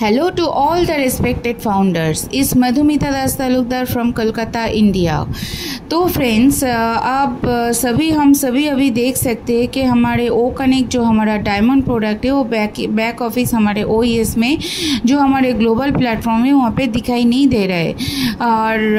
Hello to all the respected founders. इस मधुमिता दास Talukdar from Kolkata India. तो friends, आप हम सभी अभी देख सकते हैं कि हमारे ओ कनेक्ट जो हमारा डायमंड प्रोडक्ट है वो बैक ऑफिस हमारे OES में जो हमारे ग्लोबल प्लेटफॉर्म है वहाँ पे दिखाई नहीं दे रहा है। और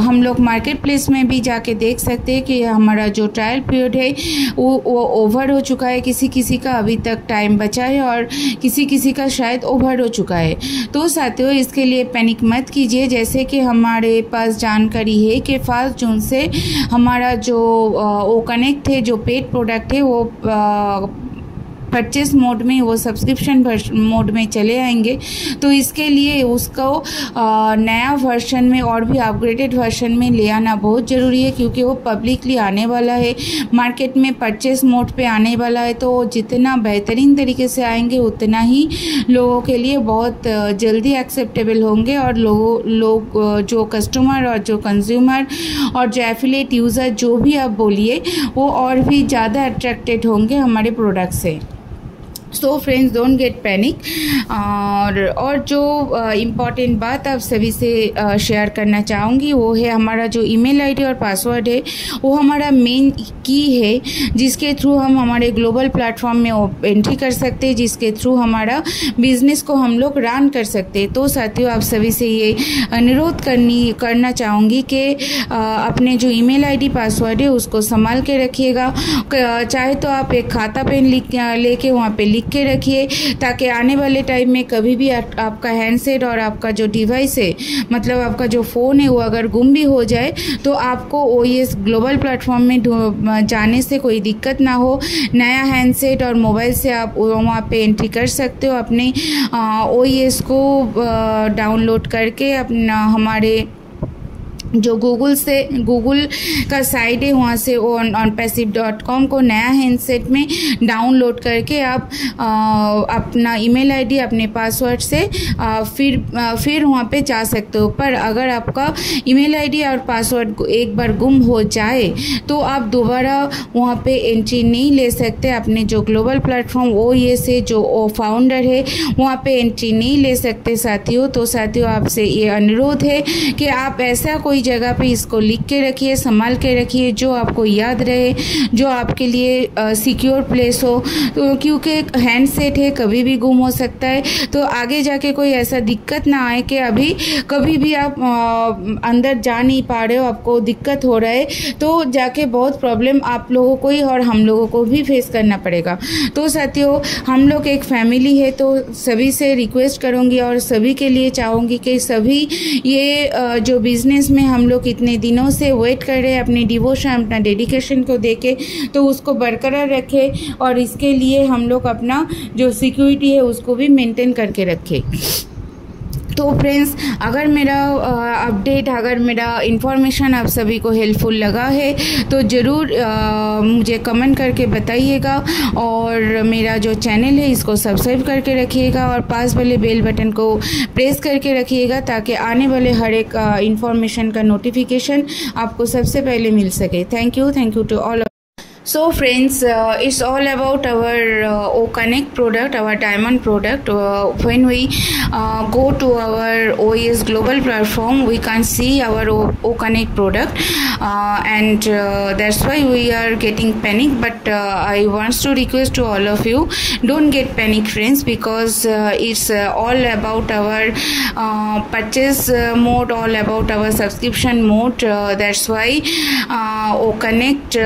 हम लोग मार्केट प्लेस में भी जाके देख सकते हैं कि हमारा जो ट्रायल पीरियड है वो ओवर हो चुका है। किसी किसी का अभी तक टाइम बचा है और किसी का शायद ओवर हो चुका है। तो साथियों, इसके लिए पैनिक मत कीजिए। जैसे कि हमारे पास जानकारी है कि 5 जून से हमारा जो ओ कनेक्ट है, जो पेड प्रोडक्ट है, वो परचेस मोड में, वो सब्सक्रिप्शन मोड में चले आएंगे। तो इसके लिए उसको नया वर्जन में और भी अपग्रेडेड वर्जन में ले आना बहुत ज़रूरी है, क्योंकि वो पब्लिकली आने वाला है, मार्केट में परचेस मोड पे आने वाला है। तो जितना बेहतरीन तरीके से आएंगे उतना ही लोगों के लिए बहुत जल्दी एक्सेप्टेबल होंगे और लोग जो कस्टमर और जो कंज्यूमर और जो एफिलिएट यूज़र जो भी आप बोलिए, वो और भी ज़्यादा अट्रैक्टेड होंगे हमारे प्रोडक्ट से। So friends, don't get panic. और जो इम्पॉर्टेंट बात आप सभी से शेयर करना चाहूँगी वो है हमारा जो ईमेल आईडी और पासवर्ड है, वो हमारा मेन की है, जिसके थ्रू हम हमारे ग्लोबल प्लेटफॉर्म में एंट्री कर सकते हैं, जिसके थ्रू हमारा बिजनेस को हम लोग रन कर सकते हैं। तो साथियों, आप सभी से ये अनुरोध करना चाहूँगी कि अपने जो ईमेल आईडी पासवर्ड है उसको संभाल के रखिएगा। चाहे तो आप एक खाता पेन लेके वहाँ पे लिख के रखिए, ताकि आने वाले टाइम में कभी भी आपका हैंडसेट और आपका जो डिवाइस है, मतलब आपका जो फ़ोन है, वो अगर गुम भी हो जाए तो आपको OES ग्लोबल प्लेटफॉर्म में जाने से कोई दिक्कत ना हो। नया हैंडसेट और मोबाइल से आप वहाँ पे एंट्री कर सकते हो, अपने OES को डाउनलोड करके अपना हमारे जो गूगल का साइट है वहाँ से onpassive.com को नया हैंडसेट में डाउनलोड करके आप अपना ईमेल आईडी अपने पासवर्ड से फिर वहाँ पे जा सकते हो। पर अगर आपका ईमेल आईडी और पासवर्ड एक बार गुम हो जाए तो आप दोबारा वहाँ पे एंट्री नहीं ले सकते। अपने जो ग्लोबल प्लेटफॉर्म OES है, जो फाउंडर है, वहाँ पे एंट्री नहीं ले सकते साथियों। तो साथियों, आपसे ये अनुरोध है कि आप ऐसा कोई जगह पे इसको लिख के रखिए, संभाल के रखिए, जो आपको याद रहे, जो आपके लिए सिक्योर प्लेस हो। तो क्योंकि हैंडसेट है, कभी भी गुम हो सकता है। तो आगे जाके कोई ऐसा दिक्कत ना आए कि अभी कभी भी आप अंदर जा नहीं पा रहे हो, आपको दिक्कत हो रहा है, तो जाके बहुत प्रॉब्लम आप लोगों को ही और हम लोगों को भी फेस करना पड़ेगा। तो साथियों, हम लोग एक फैमिली है, तो सभी से रिक्वेस्ट करूँगी और सभी के लिए चाहूँगी कि सभी ये जो बिजनेस में हम लोग इतने दिनों से वेट कर रहे हैं, अपनी डिवोशन, अपना डेडिकेशन को देके, तो उसको बरकरार रखें और इसके लिए हम लोग अपना जो सिक्योरिटी है उसको भी मेंटेन करके रखें। तो फ्रेंड्स, अगर मेरा अपडेट, अगर मेरा इन्फॉर्मेशन आप सभी को हेल्पफुल लगा है तो ज़रूर मुझे कमेंट करके बताइएगा, और मेरा जो चैनल है इसको सब्सक्राइब करके रखिएगा और पास वाले बेल बटन को प्रेस करके रखिएगा, ताकि आने वाले हर एक इन्फॉर्मेशन का नोटिफिकेशन आपको सबसे पहले मिल सके। Thank you to all. So friends, it's all about our O Connect product, our diamond product. When we go to our OES global platform, we can see our O Connect product, and that's why we are getting panic. But I want to request to all of you, don't get panic, friends, because it's all about our purchase mode, all about our subscription mode. That's why O Connect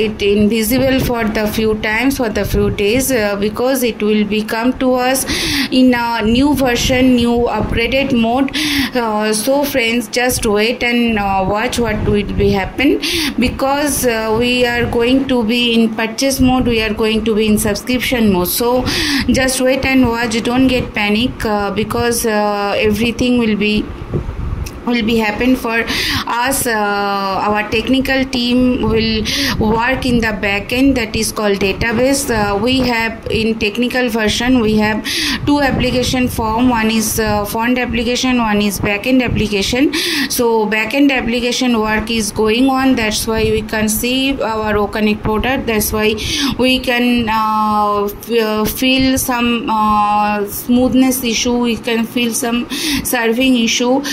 it invisible for the few times, for the few days, because it will become to us in a new version, new upgraded mode. So friends, just wait and watch what will be happen, because we are going to be in purchase mode, we are going to be in subscription mode. So just wait and watch, don't get panic, because everything will be will be happen for us. Our technical team will work in the back end, that is called database. We have in technical version we have two application form. One is front application, one is back end application. So back end application work is going on, that's why we can see our OConnect product. That's why we can feel some smoothness issue, we can feel some serving issue.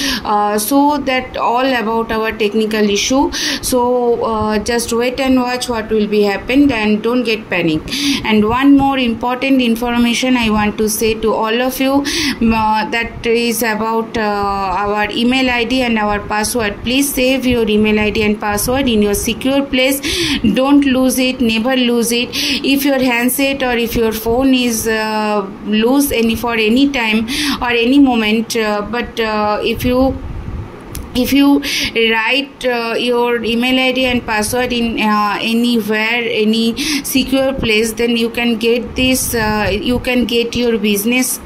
So that all about our technical issue. So just wait and watch what will be happened, and don't get panic. And one more important information I want to say to all of you, that is about our email ID and our password. Please save your email ID and password in your secure place. Don't lose it, never lose it. If your handset or if your phone is loose for any time or any moment, but if you write your email ID and password in anywhere, any secure place, then you can get this, you can get your business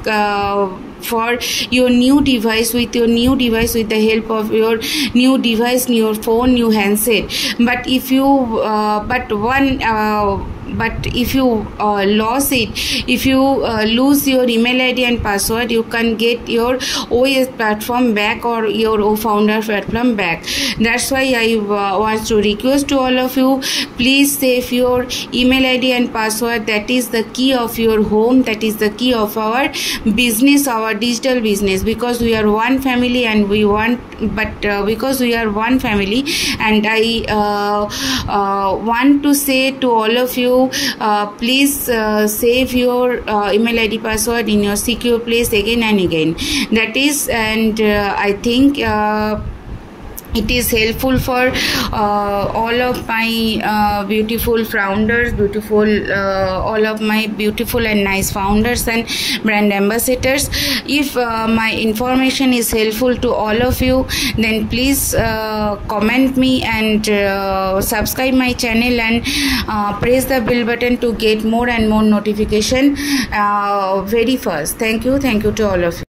for your new device, with your new device, with the help of your new device, your phone, new handset. But if you but if you lose it, if you lose your email ID and password, you can get your OS platform back or your founder platform back. That's why I want to request to all of you, please save your email ID and password. That is the key of your home, that is the key of our business, our digital business, because we are one family and we want, because we are one family, and I want to say to all of you, please save your email ID password in your secure place again and again. That is, and I think it is helpful for all of my beautiful founders, all of my beautiful and nice founders and brand ambassadors. If my information is helpful to all of you, then please comment me and subscribe my channel and press the bell button to get more and more notification very fast. Thank you to all of you.